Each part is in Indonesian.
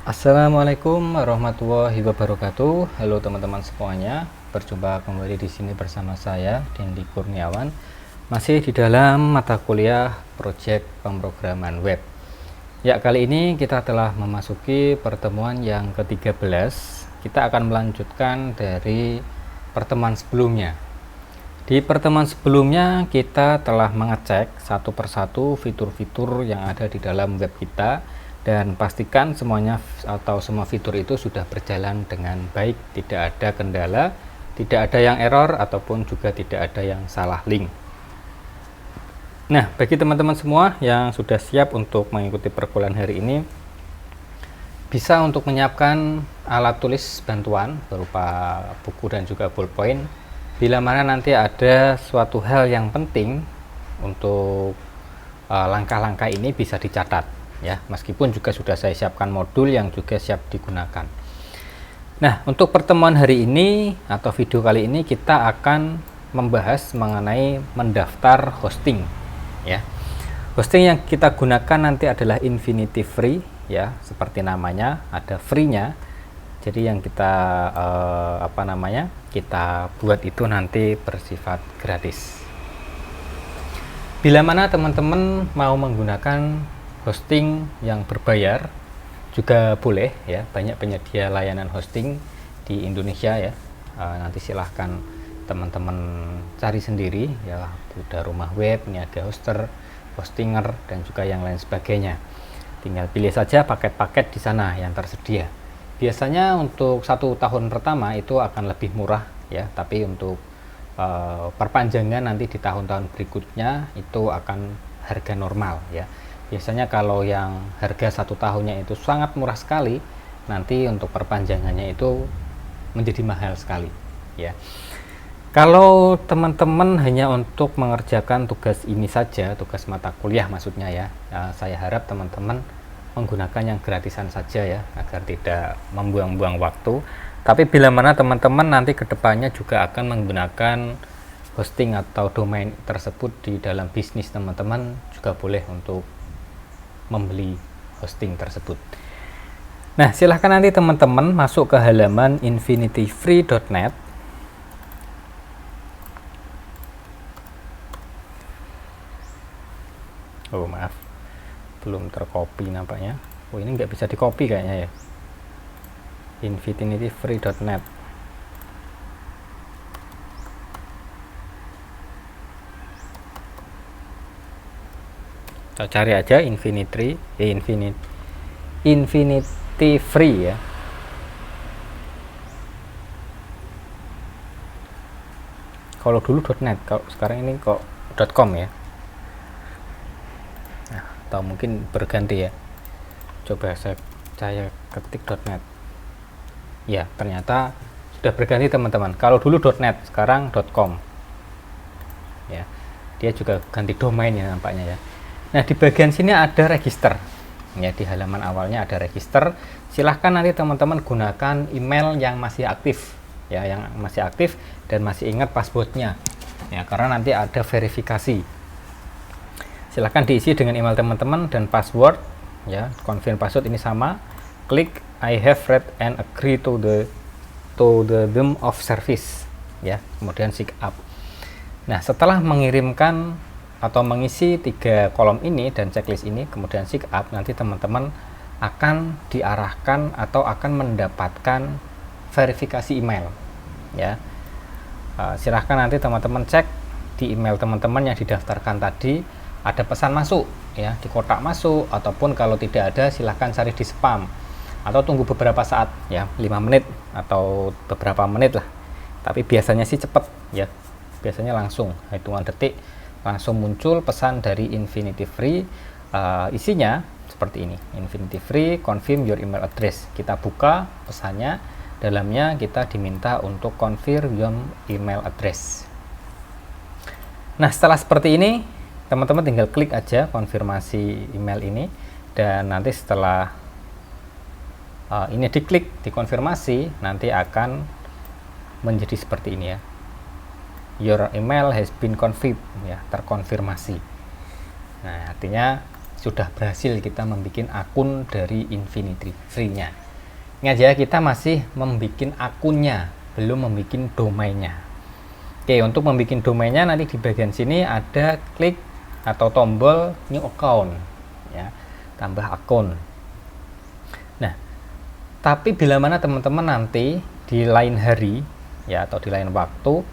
Assalamualaikum warahmatullahi wabarakatuh. Halo teman-teman semuanya, berjumpa kembali di sini bersama saya Dendi Kurniawan, masih di dalam mata kuliah Proyek Pemrograman Web. Ya, kali ini kita telah memasuki pertemuan yang ke-13. Kita akan melanjutkan dari pertemuan sebelumnya. Di pertemuan sebelumnya kita telah mengecek satu persatu fitur-fitur yang ada di dalam web kita dan pastikan semuanya atau semua fitur itu sudah berjalan dengan baik, tidak ada kendala, tidak ada yang error ataupun juga tidak ada yang salah link. Nah, bagi teman-teman semua yang sudah siap untuk mengikuti perkuliahan hari ini, bisa untuk menyiapkan alat tulis bantuan berupa buku dan juga ballpoint bila mana nanti ada suatu hal yang penting untuk langkah-langkah ini bisa dicatat ya, meskipun juga sudah saya siapkan modul yang juga siap digunakan. Nah, untuk pertemuan hari ini atau video kali ini kita akan membahas mengenai mendaftar hosting ya. Hosting yang kita gunakan nanti adalah Infinity Free ya, seperti namanya ada free-nya. Jadi yang kita kita buat itu nanti bersifat gratis. Bila mana teman-teman mau menggunakan hosting yang berbayar juga boleh ya, banyak penyedia layanan hosting di Indonesia ya. Nanti silahkan teman-teman cari sendiri ya, udah rumah web, niaga hoster, hostinger dan juga yang lain sebagainya. Tinggal pilih saja paket-paket di sana yang tersedia. Biasanya untuk 1 tahun pertama itu akan lebih murah ya, tapi untuk perpanjangan nanti di tahun-tahun berikutnya itu akan harga normal ya. Biasanya kalau yang harga 1 tahunnya itu sangat murah sekali, nanti untuk perpanjangannya itu menjadi mahal sekali ya. Kalau teman-teman hanya untuk mengerjakan tugas ini saja, tugas mata kuliah maksudnya ya, saya harap teman-teman menggunakan yang gratisan saja ya, agar tidak membuang-buang waktu. Tapi bila mana teman-teman nanti kedepannya juga akan menggunakan hosting atau domain tersebut di dalam bisnis teman-teman, juga boleh untuk membeli hosting tersebut. Nah, silahkan nanti teman-teman masuk ke halaman infinityfree.net. Oh maaf, belum tercopy nampaknya. Oh, ini nggak bisa di copy kayaknya ya. infinityfree.net. Kita cari aja Infinity Free ya. Kalau dulu .net, kalau sekarang ini kok .com ya. Nah, atau mungkin berganti ya. Coba saya ketik .net. Ya, ternyata sudah berganti teman-teman. Kalau dulu .net, sekarang .com. Ya. Dia juga ganti domain ya nampaknya ya. Nah, di bagian sini ada register. Ya, di halaman awalnya ada register. Silahkan nanti teman-teman gunakan email yang masih aktif. Ya, yang masih aktif dan masih ingat passwordnya. Ya, karena nanti ada verifikasi. Silahkan diisi dengan email teman-teman dan password. Ya, confirm password ini sama. Klik I have read and agree to the term of service. Ya, kemudian sign up. Nah, setelah mengirimkan atau mengisi 3 kolom ini dan checklist ini, kemudian sign up, nanti teman-teman akan diarahkan atau akan mendapatkan verifikasi email ya. Silahkan nanti teman-teman cek di email teman-teman yang didaftarkan tadi ada pesan masuk ya, di kotak masuk, ataupun kalau tidak ada silahkan cari di spam atau tunggu beberapa saat ya, 5 menit atau beberapa menit lah, tapi biasanya sih cepet ya, biasanya langsung hitungan detik langsung muncul pesan dari Infinity Free. Isinya seperti ini, Infinity Free confirm your email address. Kita buka pesannya, dalamnya kita diminta untuk confirm your email address. Nah, setelah seperti ini teman-teman tinggal klik aja konfirmasi email ini, dan nanti setelah ini diklik dikonfirmasi, nanti akan menjadi seperti ini ya, your email has been confirmed ya, terkonfirmasi. Nah, artinya sudah berhasil kita membuat akun dari Infinity Free-nya. Ingat ya, kita masih membuat akunnya, belum membuat domainnya. Oke, untuk membuat domainnya nanti di bagian sini ada klik atau tombol new account ya, tambah akun. Nah, tapi bila mana teman-teman nanti di lain hari ya atau di lain waktu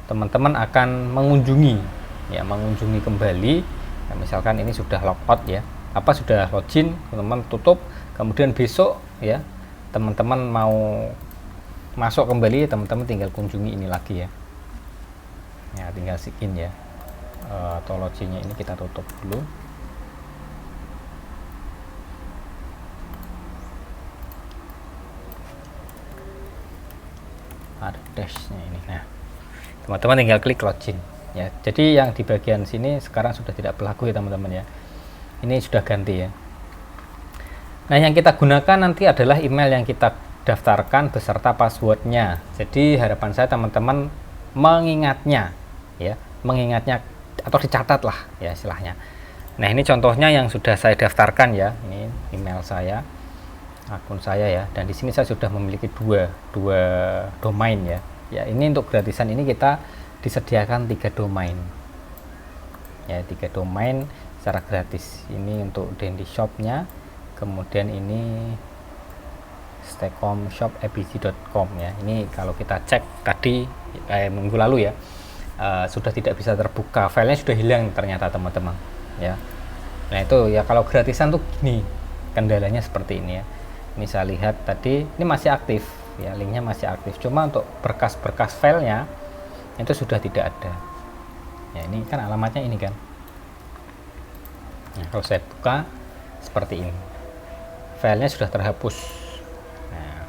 teman-teman akan mengunjungi kembali ya, misalkan ini sudah logout ya, sudah login, teman-teman tutup, kemudian besok ya teman-teman mau masuk kembali, teman-teman tinggal kunjungi ini lagi ya, tinggal sign ya, atau loginnya ini kita tutup dulu. Ada dashnya ini. Nah, teman-teman tinggal klik login ya. Jadi yang di bagian sini sekarang sudah tidak berlaku ya teman-teman ya, ini sudah ganti ya. Nah, yang kita gunakan nanti adalah email yang kita daftarkan beserta passwordnya. Jadi harapan saya teman-teman mengingatnya atau dicatat lah ya istilahnya. Nah, ini contohnya yang sudah saya daftarkan ya, ini email saya, akun saya ya, dan di sini saya sudah memiliki dua domain ya. Ya, ini untuk gratisan ini kita disediakan 3 domain ya, 3 domain secara gratis. Ini untuk Dandy Shop-nya, kemudian ini staycomshop.apg.com ya. Ini kalau kita cek tadi minggu lalu ya, sudah tidak bisa terbuka, filenya sudah hilang ternyata teman-teman ya. Nah, itu ya kalau gratisan tuh gini, kendalanya seperti ini ya. Ini saya lihat tadi ini masih aktif ya, linknya masih aktif, cuma untuk berkas-berkas filenya itu sudah tidak ada ya. Ini kan alamatnya ini kan. Nah, kalau saya buka seperti ini, filenya sudah terhapus. Nah,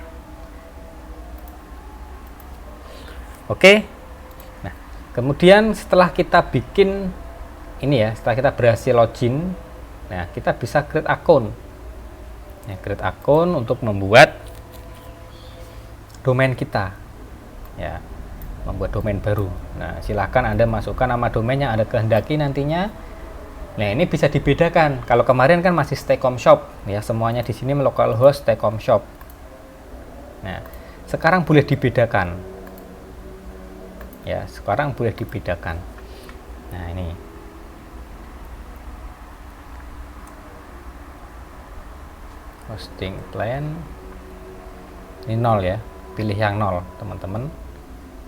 oke. Nah, kemudian setelah kita bikin ini ya, setelah kita berhasil login, nah kita bisa create akun ya, create akun untuk membuat domain kita ya, membuat domain baru. Nah, silahkan Anda masukkan nama domain yang Anda kehendaki nantinya. Nah, ini bisa dibedakan. Kalau kemarin kan masih Staycom Shop ya, semuanya di sini localhost Staycom Shop. Nah, sekarang boleh dibedakan ya, sekarang boleh dibedakan. Nah, ini hosting plan ini 0 ya, pilih yang 0 teman-teman.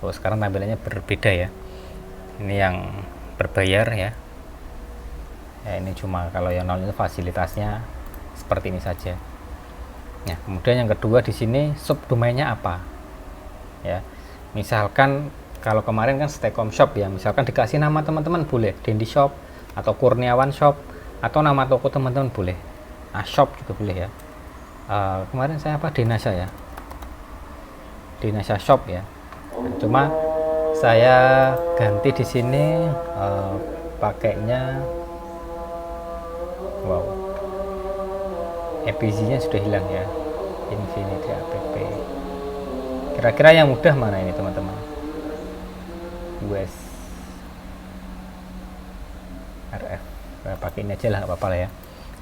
Oh, sekarang tampilannya berbeda ya, ini yang berbayar ya. Ya, ini cuma kalau yang 0 itu fasilitasnya seperti ini saja. Nah, kemudian yang kedua di sini subdomainnya apa ya, misalkan kalau kemarin kan Staycom Shop ya, misalkan dikasih nama teman-teman boleh Dandy Shop atau Kurniawan Shop, atau nama toko teman-teman boleh, shop juga boleh ya. Kemarin saya Denasa ya, Denasa Shop ya. Nah, cuma saya ganti di sini pakainya APG-nya sudah hilang ya, Infinity app. Kira-kira yang mudah mana ini teman-teman? US RF, pakai ini aja lah, nggak apa-apa lah ya,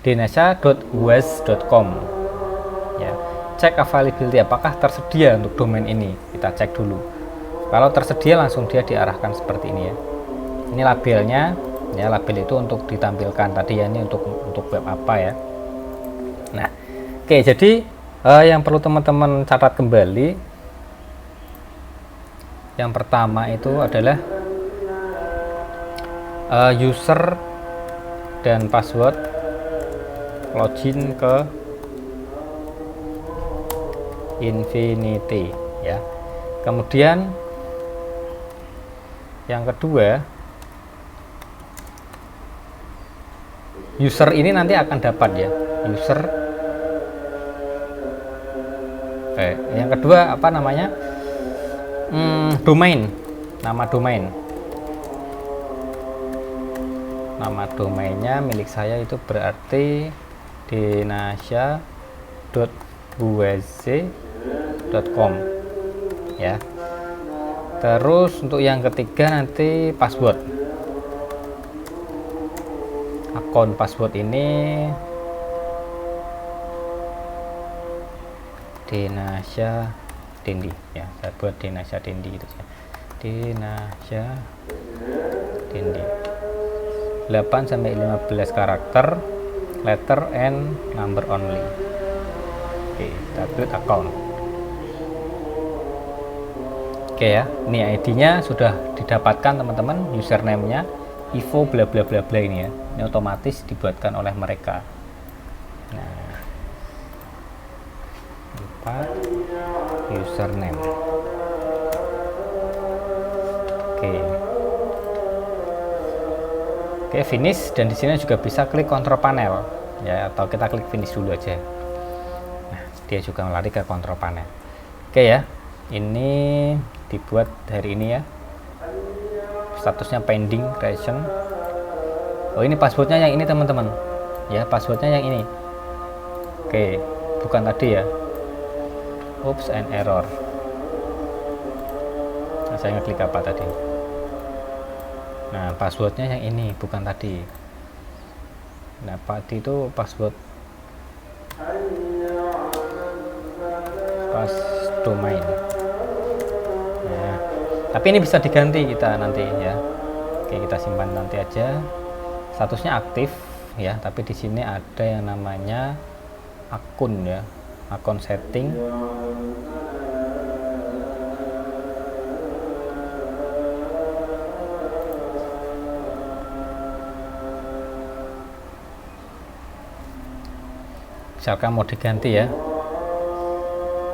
denasa.us.com ya. Cek availability, apakah tersedia untuk domain ini, kita cek dulu. Kalau tersedia langsung dia diarahkan seperti ini ya. Ini labelnya ya, label itu untuk ditampilkan tadi ya, ini untuk web apa ya. Nah, oke, jadi yang perlu teman-teman catat kembali, yang pertama itu adalah user dan password login ke Infinity ya. Kemudian yang kedua, user ini nanti akan dapat ya, user yang kedua apa namanya, domain, nama domainnya milik saya itu berarti denasya.us.com ya. Terus untuk yang ketiga nanti password akun password ini Denasya Dendi ya, saya buat Denasya Dendi itu ya. Denasya Dendi 8 sampai 15 karakter, letter and number only. Oke, kita build account. Oke ya, ini ID-nya sudah didapatkan teman-teman, username-nya Ivo bla bla bla bla ini ya. Ini otomatis dibuatkan oleh mereka. Nah, 4 username. Oke, finish, dan di sini juga bisa klik control panel ya, atau kita klik finish dulu aja. Nah, dia juga melari ke control panel. Oke ya, ini dibuat hari ini ya. Statusnya pending creation. Oh, ini passwordnya yang ini teman-teman ya, passwordnya yang ini. Oke, bukan tadi ya. Oops and error. Nah, saya ngeklik apa tadi? Nah, passwordnya yang ini, bukan tadi. Nah, tadi itu password pas domain. Nah, tapi ini bisa diganti kita nanti ya. Oke, kita simpan nanti aja. Statusnya aktif ya, tapi di sini ada yang namanya akun ya, akun setting. Misalkan mau diganti ya,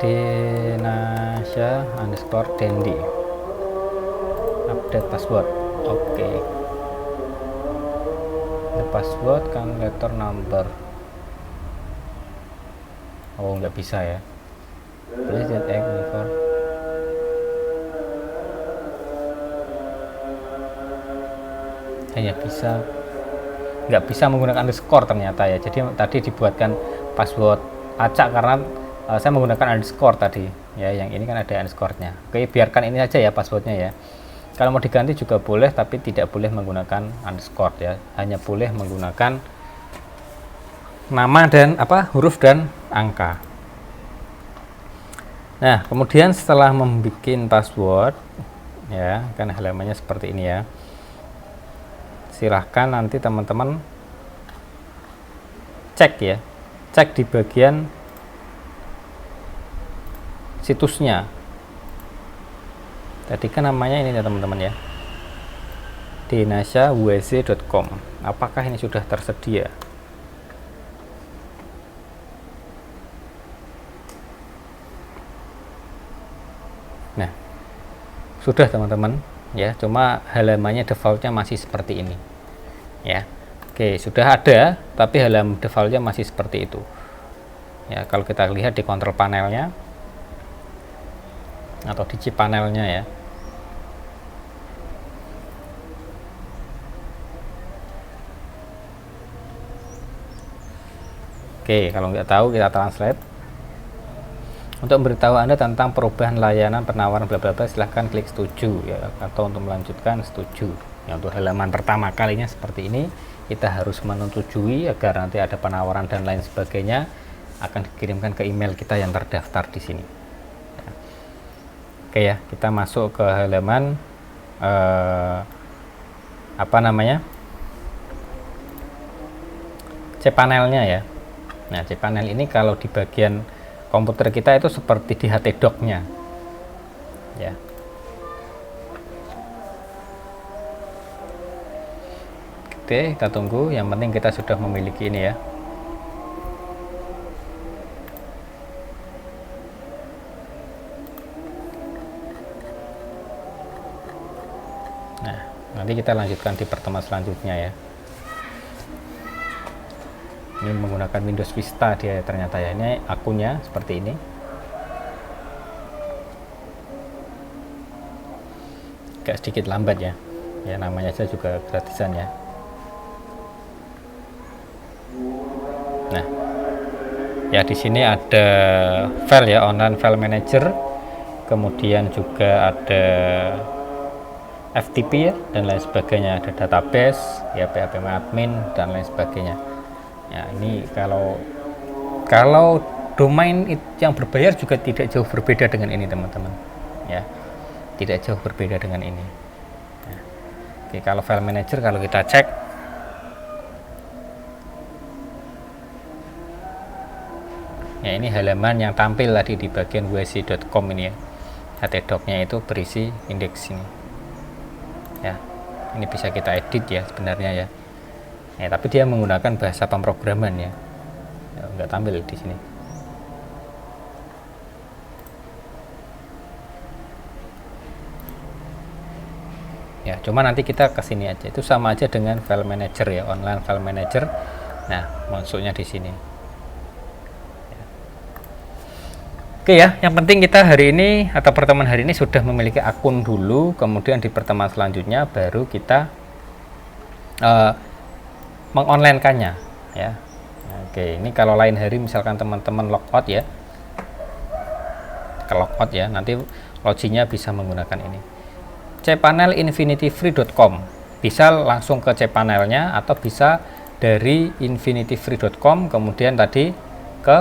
Denasya underscore Dendi, update password. Oke, the password kan letter number. Oh, nggak bisa ya, please that egg before. Hanya bisa, nggak bisa menggunakan underscore ternyata ya. Jadi tadi dibuatkan password acak karena saya menggunakan underscore tadi ya, yang ini kan ada underscore-nya. Oke, biarkan ini saja ya passwordnya ya. Kalau mau diganti juga boleh, tapi tidak boleh menggunakan underscore ya, hanya boleh menggunakan nama dan huruf dan angka. Nah, kemudian setelah membuat password ya, kan halamannya seperti ini ya, silahkan nanti teman-teman cek ya, cek di bagian situsnya. Tadi kan namanya ini ya teman-teman ya, denasyawz.com. Apakah ini sudah tersedia? Nah, sudah teman-teman ya, cuma halamannya defaultnya masih seperti ini ya. Oke, sudah ada, tapi halaman defaultnya masih seperti itu ya. Kalau kita lihat di kontrol panelnya atau di cPanelnya ya, oke, kalau nggak tahu kita translate. Untuk memberitahu Anda tentang perubahan layanan penawaran bla bla bla, silahkan klik setuju ya, atau untuk melanjutkan setuju ya. Untuk halaman pertama kalinya seperti ini, kita harus menyetujui agar nanti ada penawaran dan lain sebagainya akan dikirimkan ke email kita yang terdaftar di sini ya. Oke ya, kita masuk ke halaman cPanelnya ya. Nah, cPanel ini kalau di bagian komputer kita itu seperti di htdoc-nya ya. Oke, kita tunggu, yang penting kita sudah memiliki ini ya. Nah, nanti kita lanjutkan di pertemuan selanjutnya ya. Ini menggunakan Windows Vista dia ternyata ya. Ini akunnya seperti ini. Agak sedikit lambat ya. Ya, namanya saja juga gratisan ya. Nah, ya di sini ada file ya, online file manager. Kemudian juga ada FTP ya dan lain sebagainya, ada database ya, PHP admin dan lain sebagainya. Ya, ini kalau domain yang berbayar juga tidak jauh berbeda dengan ini teman-teman ya, tidak jauh berbeda dengan ini ya. Oke, kalau file manager, kalau kita cek ya, ini halaman yang tampil tadi di bagian wc.com ini ya, htdoc-nya itu berisi indeks ini ya. Ini bisa kita edit ya sebenarnya ya, tapi dia menggunakan bahasa pemrograman ya, nggak tampil di sini. Ya, cuma nanti kita ke sini aja, itu sama aja dengan file manager ya, online file manager. Nah, masuknya di sini. Oke ya, yang penting kita hari ini atau pertemuan hari ini sudah memiliki akun dulu, kemudian di pertemuan selanjutnya baru kita mengonline-kannya ya. Oke, ini kalau lain hari misalkan teman-teman logout ya, ke logout ya, nanti loginnya bisa menggunakan ini. cPanel-infinityfree.com, bisa langsung ke cPanelnya atau bisa dari infinityfree.com, kemudian tadi ke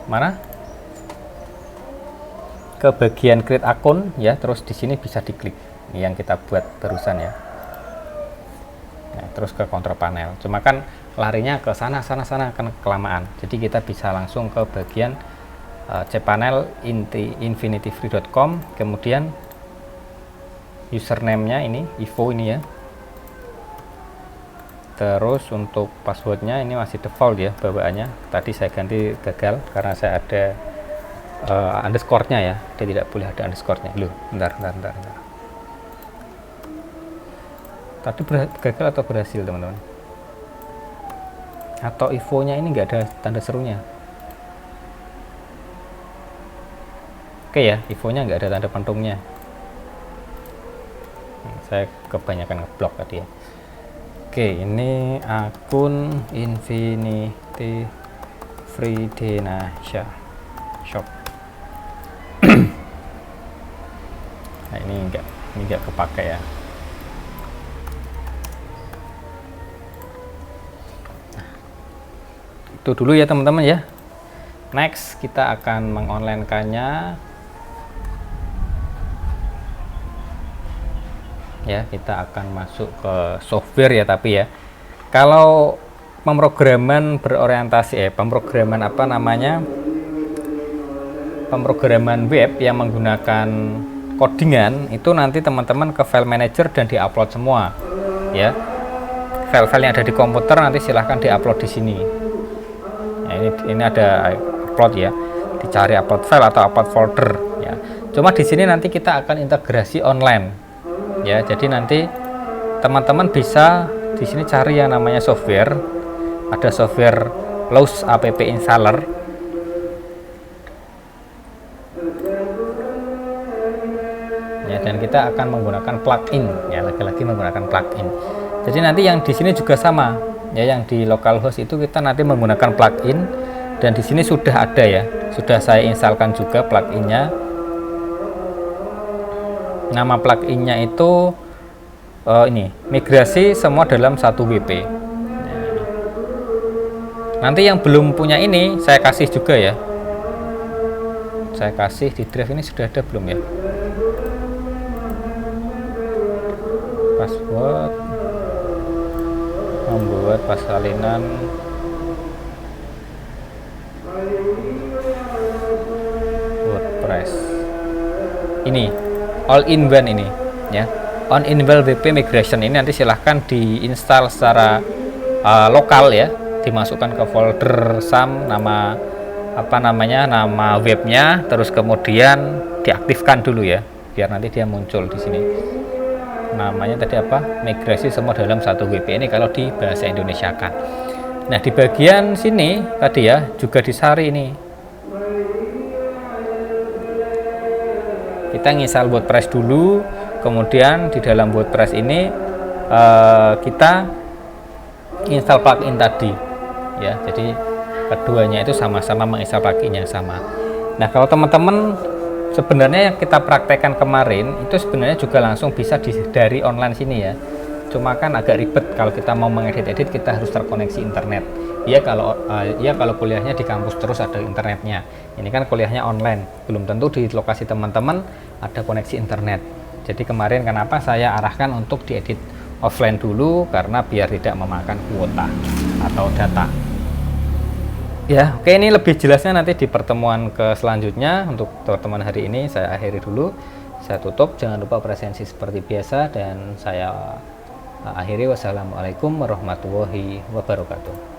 mana? Ke bagian create akun ya, terus di sini bisa diklik yang kita buat barusan ya. Nah, terus ke control panel. Cuma kan larinya ke sana kan kelamaan. Jadi kita bisa langsung ke bagian cPanel infinityfree.com, kemudian username-nya ini Ivo ini ya. Terus untuk passwordnya ini masih default ya bawaannya. Tadi saya ganti gagal karena saya ada underscore-nya ya, dia tidak boleh ada underscore-nya. Loh, bentar. Tadi gagal atau berhasil teman-teman? Atau Ivo-nya ini nggak ada tanda serunya? Oke ya, Ivo-nya nggak ada tanda pentungnya. Saya kebanyakan ngeblok tadi ya. Oke, ini akun Infinity Free Denasha Shop. Nah, ini enggak kepake ya. Nah, itu dulu ya teman-teman ya. Next kita akan mengonline-kannya ya, kita akan masuk ke software ya. Tapi ya, kalau pemrograman berorientasi pemrograman pemrograman web yang menggunakan codingan itu nanti teman-teman ke file manager dan diupload semua ya. File-file yang ada di komputer nanti silahkan diupload di sini. Nah, ini ada upload ya, dicari upload file atau upload folder ya. Cuma di sini nanti kita akan integrasi online ya, jadi nanti teman-teman bisa di sini cari yang namanya software, ada software Lows app installer ya, dan kita akan menggunakan plugin ya, lagi-lagi menggunakan plugin. Jadi nanti yang di sini juga sama ya, yang di localhost itu kita nanti menggunakan plugin, dan di sini sudah ada ya, sudah saya instalkan juga pluginnya. Nama pluginnya itu ini migrasi semua dalam satu WP. Nanti yang belum punya ini saya kasih juga ya, saya kasih di drive. Ini sudah ada belum ya? Password, membuat persalinan WordPress ini all-in-one ini ya, all-in-one WP migration ini nanti silahkan diinstal secara lokal ya, dimasukkan ke folder SAM, nama webnya, terus kemudian diaktifkan dulu ya, biar nanti dia muncul di sini. Namanya tadi apa? Migrasi semua dalam satu WP, ini kalau di bahasa Indonesia kan. Nah, di bagian sini tadi ya juga disari ini. Kita nginstal WordPress dulu, kemudian di dalam WordPress ini kita install plugin tadi ya. Jadi keduanya itu sama-sama menginstal plugin yang sama. Nah, kalau teman-teman sebenarnya yang kita praktekkan kemarin itu sebenarnya juga langsung bisa dari online sini ya. Cuma kan agak ribet kalau kita mau mengedit-edit, kita harus terkoneksi internet. Ya kalau kuliahnya di kampus terus ada internetnya. Ini kan kuliahnya online, belum tentu di lokasi teman-teman ada koneksi internet. Jadi kemarin kenapa saya arahkan untuk diedit offline dulu, karena biar tidak memakan kuota atau data. Ya, oke, ini lebih jelasnya nanti di pertemuan ke selanjutnya. Untuk pertemuan hari ini saya akhiri dulu, saya tutup. Jangan lupa presensi seperti biasa, dan saya akhiri. Wassalamualaikum warahmatullahi wabarakatuh.